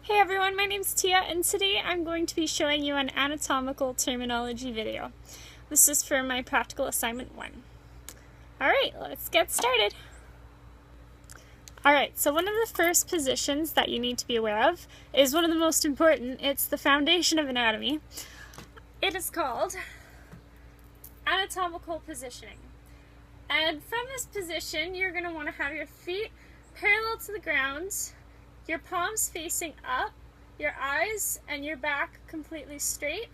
Hey everyone, my name's Tia, and today I'm going to be showing you an anatomical terminology video. This is for my practical assignment 1. Alright, let's get started. Alright, so one of the first positions that you need to be aware of is one of the most important. It's the foundation of anatomy. It is called anatomical positioning. And from this position, you're going to want to have your feet parallel to the ground, your palms facing up, your eyes and your back completely straight.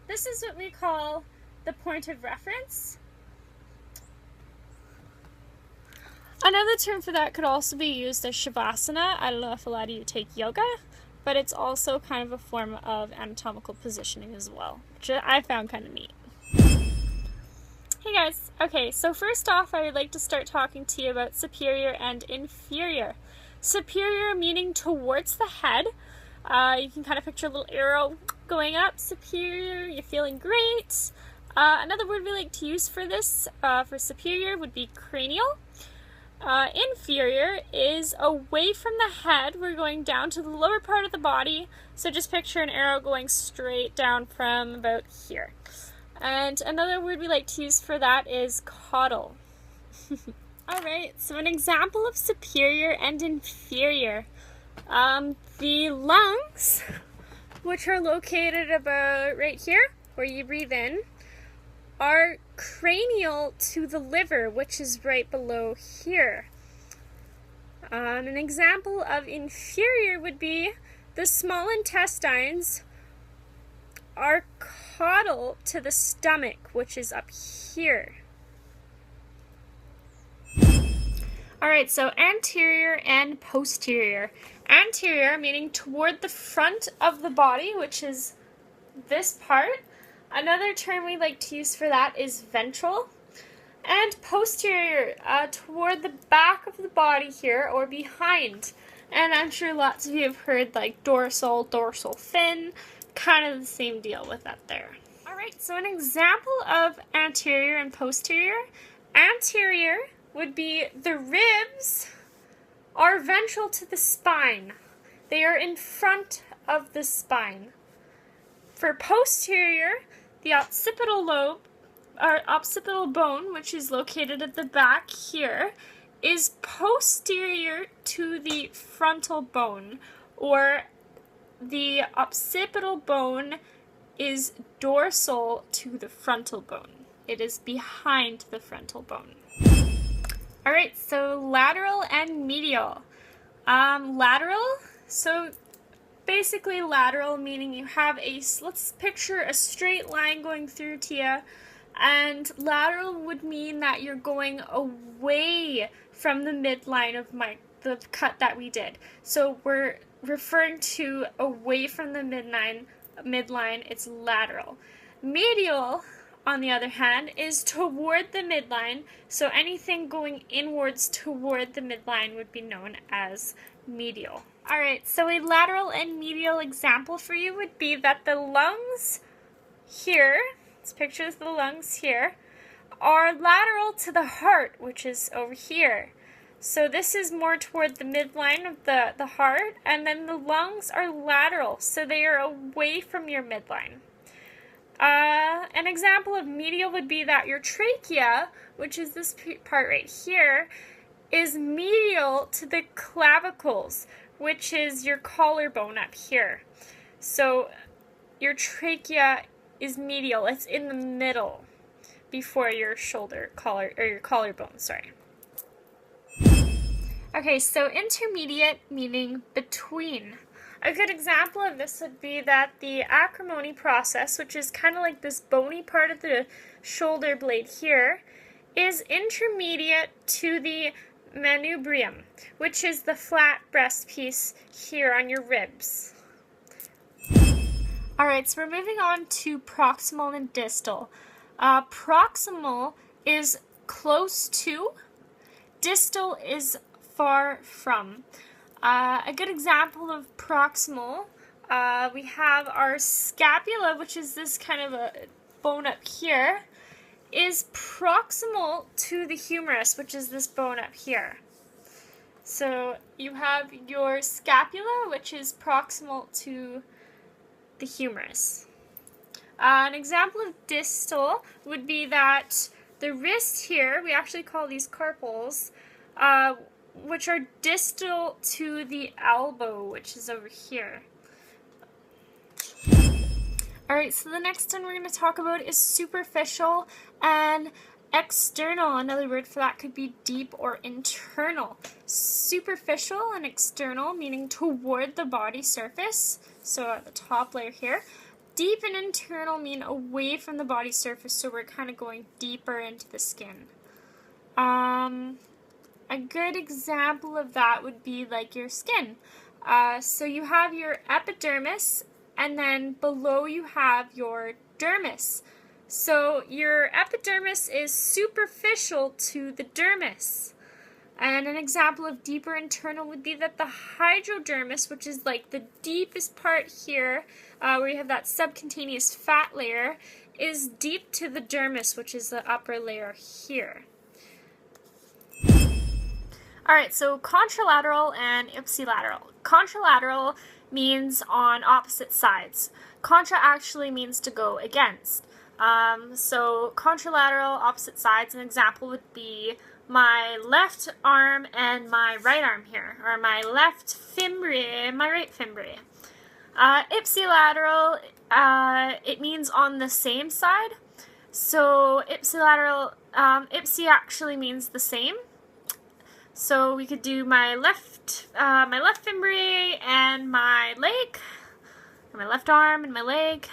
This is what we call the point of reference. Another term for that could also be used as Shavasana. I don't know if a lot of you take yoga, but it's also kind of a form of anatomical positioning as well, which I found kind of neat. Hey guys, okay, so first off I would like to start talking to you about superior and inferior. Superior meaning towards the head. You can kind of picture a little arrow going up. Superior, you're feeling great. Another word we like to use for this, for superior, would be cranial. Inferior is away from the head. We're going down to the lower part of the body. So just picture an arrow going straight down from about here. And another word we like to use for that is caudal. Alright, so an example of superior and inferior. The lungs, which are located about right here, where you breathe in, are cranial to the liver, which is right below here. An example of inferior would be the small intestines are caudal to the stomach, which is up here. Alright, so anterior and posterior. Anterior meaning toward the front of the body, which is this part. Another term we like to use for that is ventral. And posterior, toward the back of the body here, or behind. And I'm sure lots of you have heard like dorsal fin, kind of the same deal with that there. Alright, so an example of anterior and posterior. Anterior would be the ribs are ventral to the spine. They are in front of the spine. For posterior, the occipital lobe, or occipital bone, which is located at the back here, is posterior to the frontal bone, or the occipital bone is dorsal to the frontal bone. It is behind the frontal bone. Alright, so lateral and medial. Lateral, so basically lateral meaning you have let's picture a straight line going through to you, and lateral would mean that you're going away from the midline of the cut that we did. So we're referring to away from the midline, it's lateral. Medial, on the other hand, is toward the midline, so anything going inwards toward the midline would be known as medial. Alright, so a lateral and medial example for you would be that the lungs here, let's picture the lungs here, are lateral to the heart, which is over here. So this is more toward the midline of the heart, and then the lungs are lateral, so they are away from your midline. An example of medial would be that your trachea, which is this part right here, is medial to the clavicles, which is your collarbone up here. So your trachea is medial. It's in the middle before your your collarbone, sorry. Okay, so intermediate meaning between. A good example of this would be that the acrimony process, which is kind of like this bony part of the shoulder blade here, is intermediate to the manubrium, which is the flat breast piece here on your ribs. Alright, so we're moving on to proximal and distal. Proximal is close to, distal is far from. A good example of proximal, we have our scapula, which is this kind of a bone up here, is proximal to the humerus, which is this bone up here. So you have your scapula, which is proximal to the humerus. An example of distal would be that the wrist here, we actually call these carpals, which are distal to the elbow, which is over here. Alright, so the next one we're going to talk about is superficial and external. Another word for that could be deep or internal. Superficial and external, meaning toward the body surface, so at the top layer here. Deep and internal mean away from the body surface, so we're kind of going deeper into the skin. A good example of that would be like your skin. So you have your epidermis, and then below you have your dermis. So your epidermis is superficial to the dermis. And an example of deeper internal would be that the hydrodermis, which is like the deepest part here, where you have that subcutaneous fat layer, is deep to the dermis, which is the upper layer here. Alright, so contralateral and ipsilateral. Contralateral means on opposite sides. Contra actually means to go against. So contralateral, opposite sides, an example would be my left arm and my right arm here, or my left fimbriae and my right fimbriae. Ipsilateral, it means on the same side. So ipsilateral, ipsi actually means the same. So we could do my left fimbriae and my leg, or my left arm and my leg.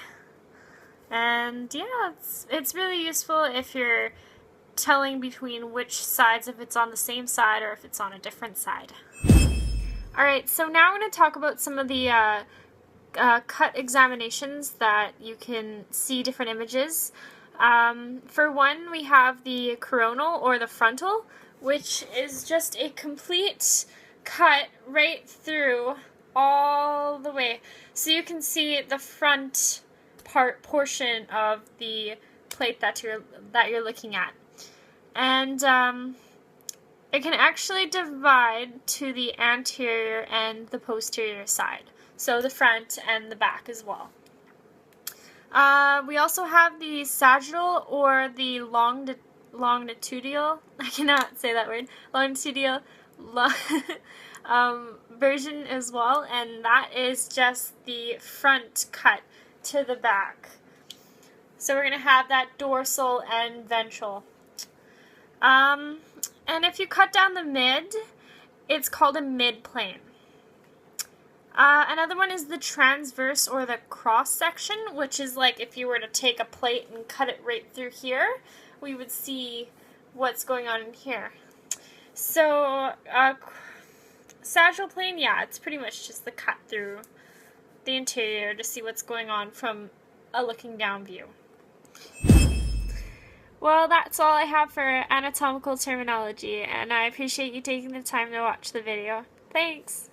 And yeah, it's really useful if you're telling between which sides, if it's on the same side or if it's on a different side. Alright, so now I'm going to talk about some of the cut examinations that you can see different images. For one, we have the coronal or the frontal, which is just a complete cut right through all the way. So you can see the front portion of the plate that you're looking at. And it can actually divide to the anterior and the posterior side. So the front and the back as well. We also have the sagittal or the longitudinal, I cannot say that word, longitudinal version as well, and that is just the front cut to the back. So we're going to have that dorsal and ventral. And if you cut down the mid, it's called a mid-plane. Another one is the transverse or the cross section, which is like if you were to take a plate and cut it right through here, we would see what's going on in here. So, sagittal plane, yeah, it's pretty much just the cut through the interior to see what's going on from a looking down view. Well, that's all I have for anatomical terminology, and I appreciate you taking the time to watch the video. Thanks!